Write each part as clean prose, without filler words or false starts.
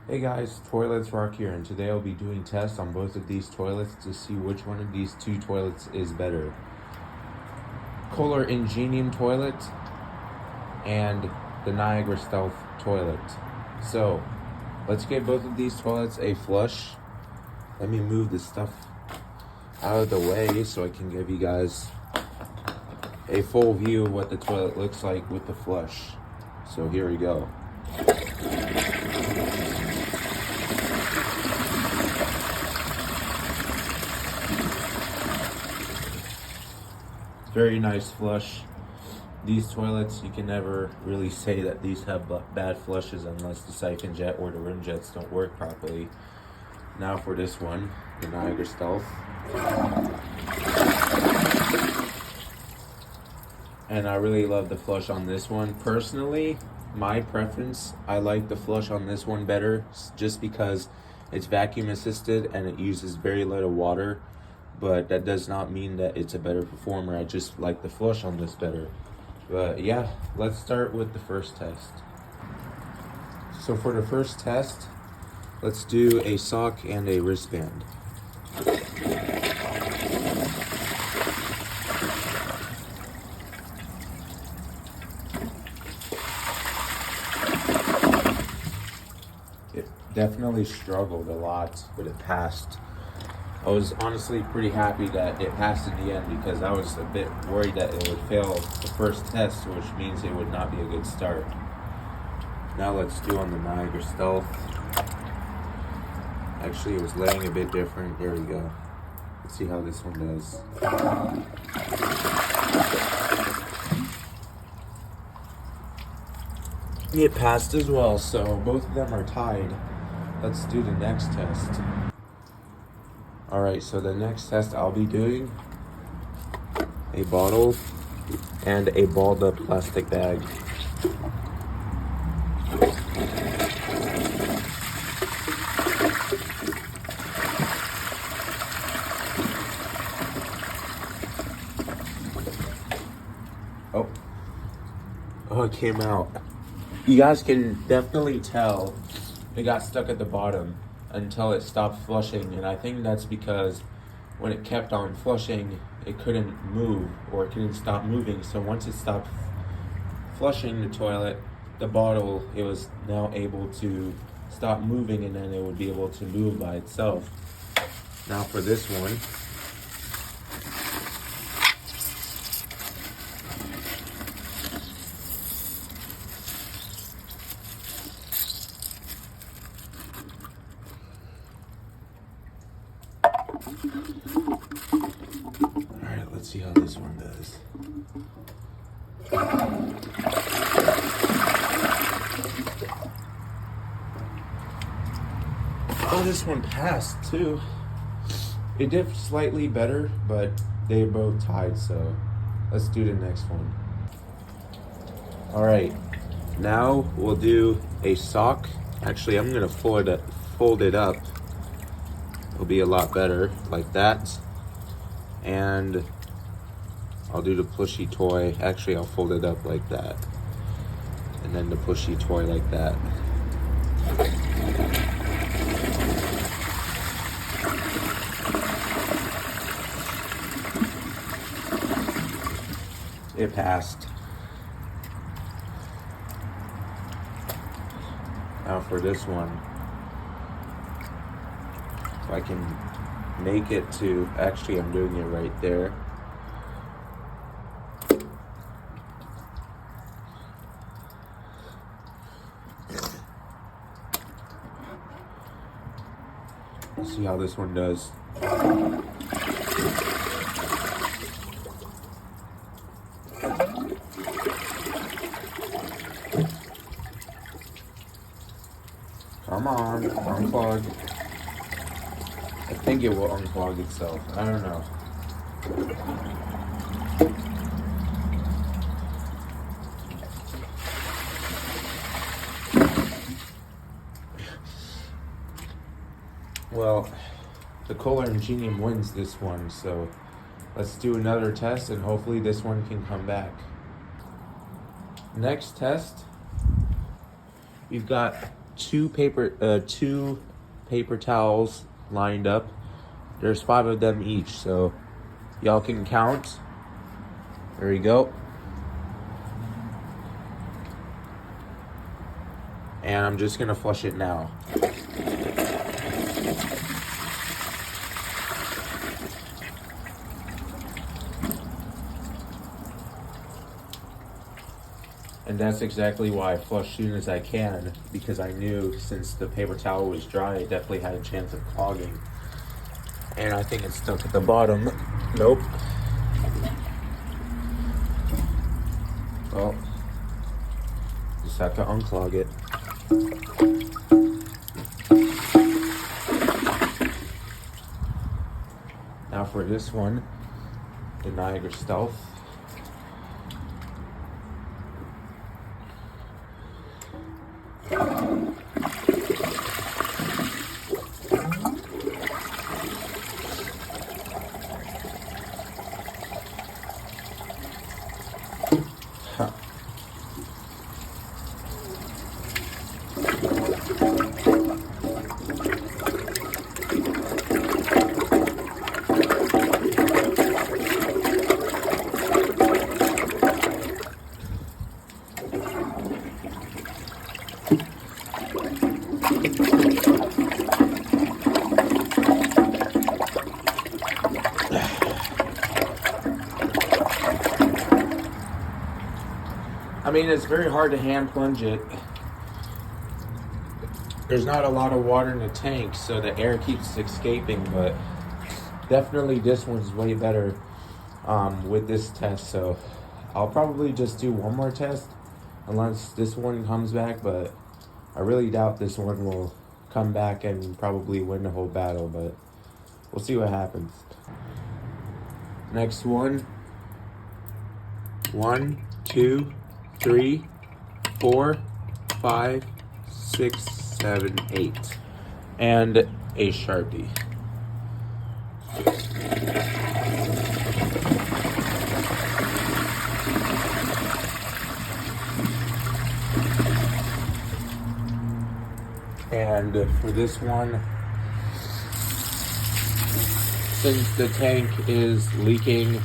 Hey guys, Toilets Rock here, and today I'll be doing tests on both of these toilets to see which one of these two toilets is better. Kohler Ingenium toilet and the Niagara Stealth toilet. So, let's give both of these toilets a flush. Let me move this stuff out of the way so I can give you guys a full view of what the toilet looks like with the flush. So here we go. Very nice flush. These toilets, you can never really say that these have bad flushes unless the siphon jet or the rim jets don't work properly. Now for this one, the Niagara Stealth. And I really love the flush on this one. Personally, my preference, I like the flush on this one better just because it's vacuum assisted and it uses very little water. But that does not mean that it's a better performer. I just like the flush on this better. But yeah, let's start with the first test. So for the first test, let's do a sock and a wristband. It definitely struggled a lot, but it passed. I was honestly pretty happy that it passed in the end because I was a bit worried that it would fail the first test, which means it would not be a good start. Now let's do on the Niagara Stealth. Actually, it was laying a bit different. There we go. Let's see how this one does. It passed as well, so both of them are tied. Let's do the next test. Alright, so the next test I'll be doing a bottle and a balled up plastic bag. Oh, it came out. You guys can definitely tell it got stuck at the bottom until it stopped flushing, and I think that's because when it kept on flushing, it couldn't move or it couldn't stop moving. So once it stopped flushing the toilet, the bottle, it was now able to stop moving, and then it would be able to move by itself. Now for this one, alright, let's see how this one does. Oh, this one passed too. It did slightly better, but they both tied, so let's do the next one. Alright, now we'll do a sock. Actually, I'm gonna fold it up. It'll be a lot better like that. And I'll do the plushy toy. Actually, I'll fold it up like that. And then the plushy toy like that. It passed. Now for this one, if I can make it to, actually I'm doing it right there. Let's see how this one does. Come on, unplug. I think it will unclog itself. I don't know. Well, the kohler ingenium wins this one, so let's do another test and hopefully this one can come back. Next test, we've got two paper towels lined up. There's 5 of them each, so y'all can count. There we go. And I'm just gonna flush it now. And that's exactly why I flush as soon as I can, because I knew since the paper towel was dry, it definitely had a chance of clogging. And I think it's stuck at the bottom. Nope. Well, just have to unclog it. Now for this one, the Niagara Stealth. I mean, it's very hard to hand plunge it. There's not a lot of water in the tank, so the air keeps escaping, but definitely this one's way better with this test. So I'll probably just do one more test unless this one comes back, but I really doubt this one will come back and probably win the whole battle, but we'll see what happens. Next one. 1, 2, 3, 4, 5, 6, 7, 8. And a Sharpie. And for this one, since the tank is leaking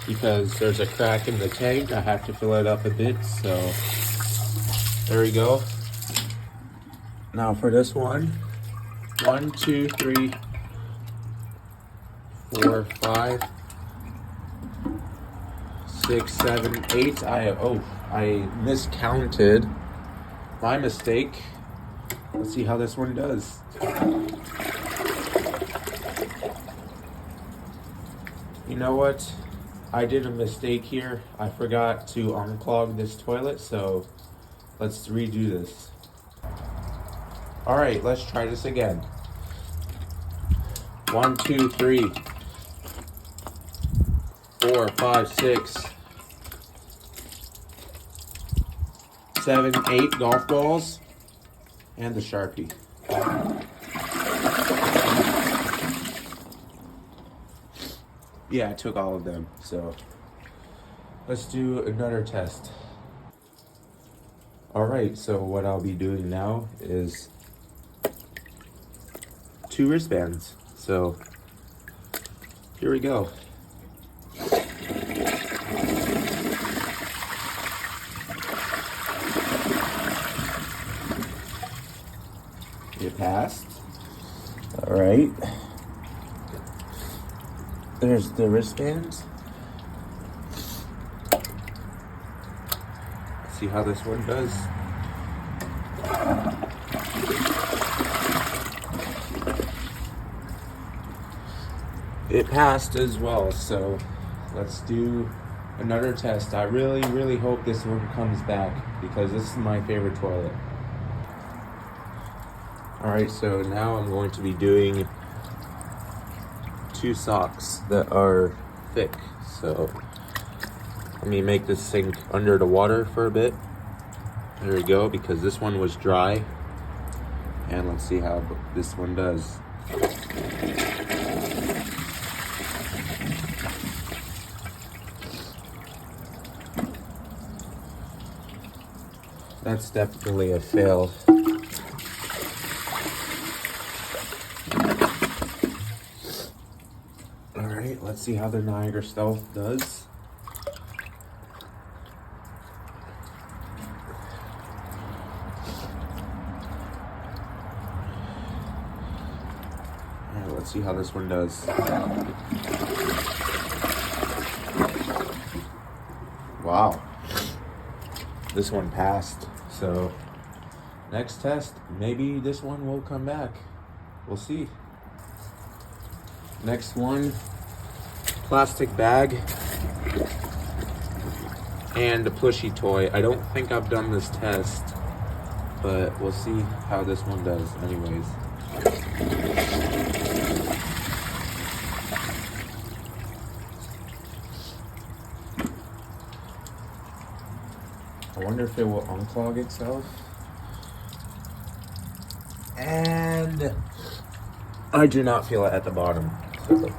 because there's a crack in the tank, I have to fill it up a bit, so there we go. Now for this one, 1, 2, 3, 4, 5, 6, 7, 8. I miscounted. My mistake. Let's see how this one does. You know what? I did a mistake here. I forgot to unclog this toilet, so let's redo this. All right, let's try this again. 1, 2, 3, 4, 5, 6, 7, 8 golf balls and the Sharpie. Yeah, I took all of them, so let's do another test. All right, so what I'll be doing now is 2 wristbands. So here we go. It passed. All right. There's the wristbands. Let's see how this one does. It passed as well, so let's do another test. I really hope this one comes back because this is my favorite toilet. Alright, so now I'm going to be doing 2 socks that are thick. So let me make this sink under the water for a bit. There we go, because this one was dry. And let's see how this one does. That's definitely a fail. Let's see how the Niagara Stealth does. Alright, let's see how this one does. Wow. This one passed. So next test, maybe this one will come back. We'll see. Next one, plastic bag and a plushy toy. I don't think I've done this test, but we'll see how this one does anyways. I wonder if it will unclog itself. And I do not feel it at the bottom. So.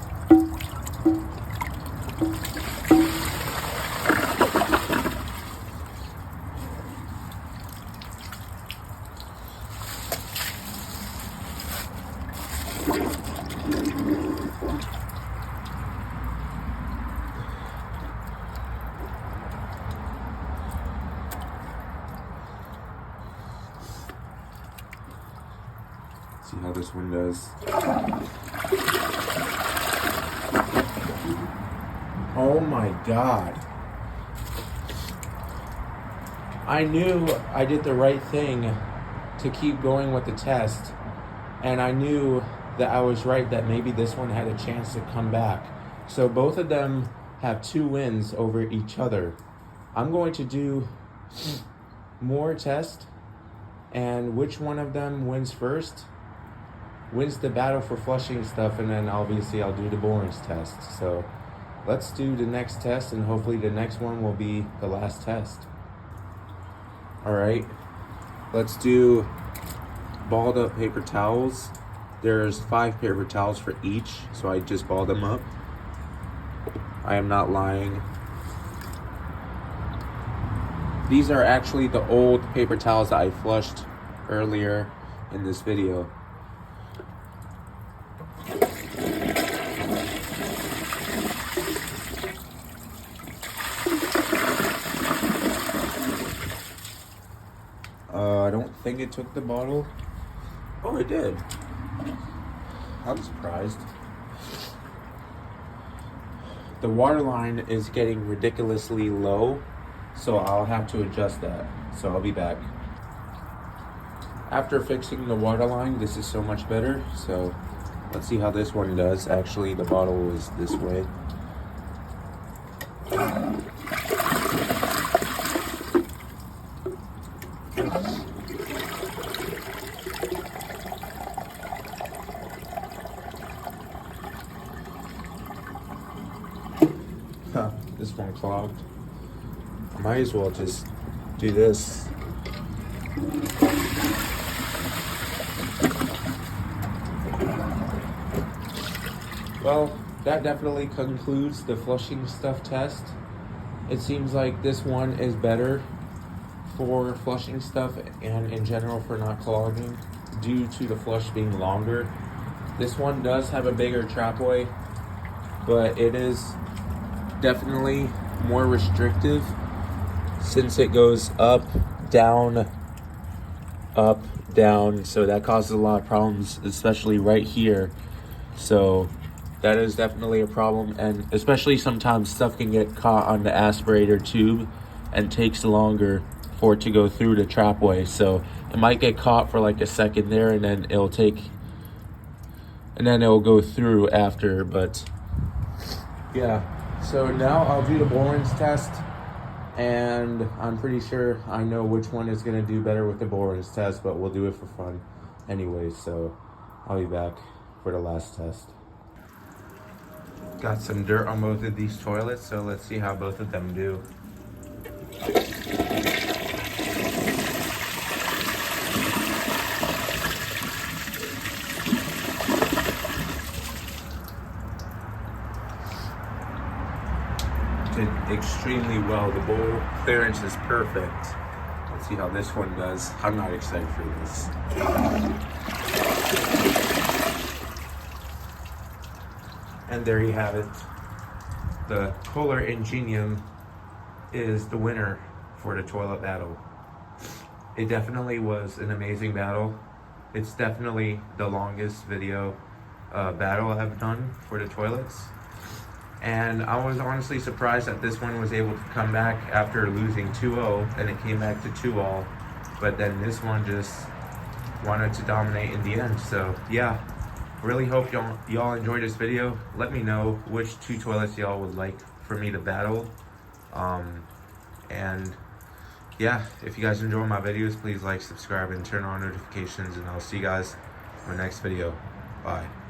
See how this one does. Oh my God. I knew I did the right thing to keep going with the test. And I knew that I was right, that maybe this one had a chance to come back. So both of them have 2 wins over each other. I'm going to do more tests, and which one of them wins first wins the battle for flushing stuff, and then obviously I'll do the borings test. So let's do the next test, and hopefully the next one will be the last test. All right, let's do balled up paper towels. There's 5 paper towels for each, so I just balled them up. I am not lying. These are actually the old paper towels that I flushed earlier in this video. I don't think it took the bottle. Oh, it did. I'm surprised. The water line is getting ridiculously low, so I'll have to adjust that. So I'll be back. After fixing the water line, this is so much better. So let's see how this one does. Actually, the bottle is this way. This one clogged. I might as well just do this. Well, that definitely concludes the flushing stuff test. It seems like this one is better for flushing stuff and in general for not clogging due to the flush being longer. This one does have a bigger trapway, but it is definitely more restrictive since it goes up, down, so that causes a lot of problems, especially right here. So that is definitely a problem, and especially sometimes stuff can get caught on the aspirator tube and takes longer for it to go through the trapway. So it might get caught for like a second there, and then it'll go through after. But yeah, so now I'll do the borings test, and I'm pretty sure I know which one is going to do better with the borings test, but we'll do it for fun anyway. So I'll be back for the last test. Got some dirt on both of these toilets, so let's see how both of them do. Did extremely well. The bowl clearance is perfect. Let's see how this one does. I'm not excited for this. And there you have it. the Kohler ingenium is the winner for the toilet battle. It definitely was an amazing battle. It's definitely the longest video battle I've done for the toilets. And I was honestly surprised that this one was able to come back after losing 2-0, and it came back to 2-all. But then this one just wanted to dominate in the end. So yeah, really hope y'all enjoyed this video. Let me know which two toilets y'all would like for me to battle. And yeah, if you guys enjoy my videos, please like, subscribe, and turn on notifications, and I'll see you guys in my next video. Bye.